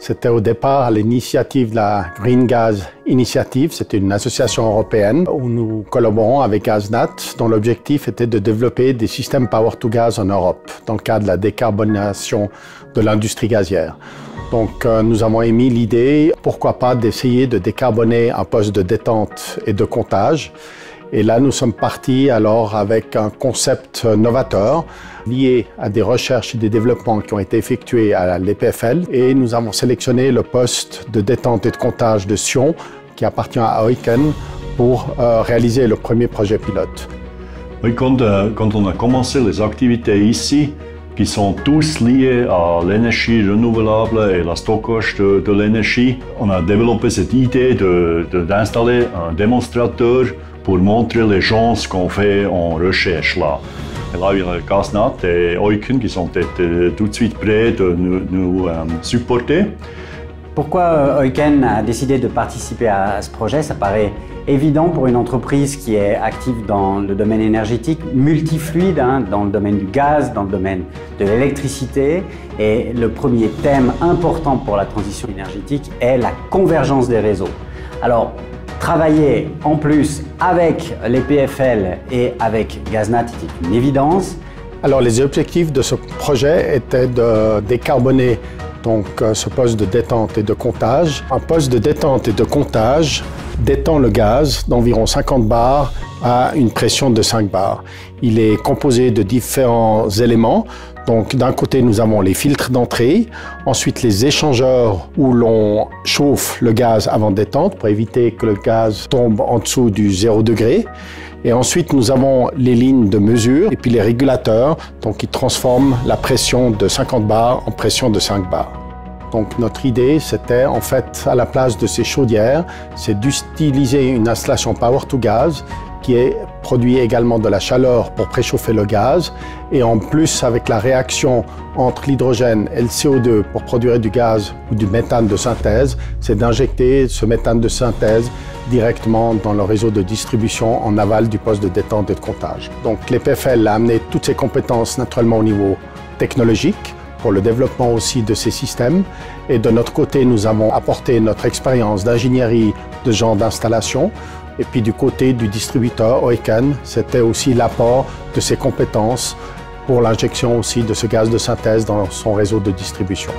C'était au départ à l'initiative de la Green Gas Initiative. C'était une association européenne où nous collaborons avec GazNat, dont l'objectif était de développer des systèmes Power to Gas en Europe, dans le cadre de la décarbonation de l'industrie gazière. Donc nous avons émis l'idée, pourquoi pas, d'essayer de décarboner un poste de détente et de comptage. Et là, nous sommes partis alors avec un concept novateur lié à des recherches et des développements qui ont été effectués à l'EPFL. Et nous avons sélectionné le poste de détente et de comptage de Sion, qui appartient à Oiken, pour réaliser le premier projet pilote. Oui, quand on a commencé les activités ici, qui sont tous liés à l'énergie renouvelable et la stockage de l'énergie, on a développé cette idée d'installer un démonstrateur pour montrer les gens ce qu'on fait en recherche là. Et là, il y a GazNat et Oiken qui sont tout de suite prêts de nous supporter. Pourquoi Oiken a décidé de participer à ce projet? Ça paraît évident pour une entreprise qui est active dans le domaine énergétique, multifluide, dans le domaine du gaz, dans le domaine de l'électricité. Et le premier thème important pour la transition énergétique est la convergence des réseaux. Alors, travailler en plus avec l'EPFL et avec GazNat était une évidence. Alors les objectifs de ce projet étaient de décarboner donc ce poste de détente et de comptage. Un poste de détente et de comptage détend le gaz d'environ 50 bars à une pression de 5 bars. Il est composé de différents éléments. Donc d'un côté, nous avons les filtres d'entrée, ensuite les échangeurs où l'on chauffe le gaz avant détente pour éviter que le gaz tombe en dessous du 0 degré. Et ensuite, nous avons les lignes de mesure et puis les régulateurs donc, qui transforment la pression de 50 bars en pression de 5 bars. Donc notre idée, c'était en fait, à la place de ces chaudières, c'est d'utiliser une installation Power to Gas qui produit également de la chaleur pour préchauffer le gaz. Et en plus, avec la réaction entre l'hydrogène et le CO2 pour produire du gaz ou du méthane de synthèse, c'est d'injecter ce méthane de synthèse directement dans le réseau de distribution en aval du poste de détente et de comptage. Donc l'EPFL a amené toutes ses compétences naturellement au niveau technologique, pour le développement aussi de ces systèmes. Et de notre côté, nous avons apporté notre expérience d'ingénierie de genre d'installation. Et puis du côté du distributeur Oiken, c'était aussi l'apport de ses compétences pour l'injection aussi de ce gaz de synthèse dans son réseau de distribution.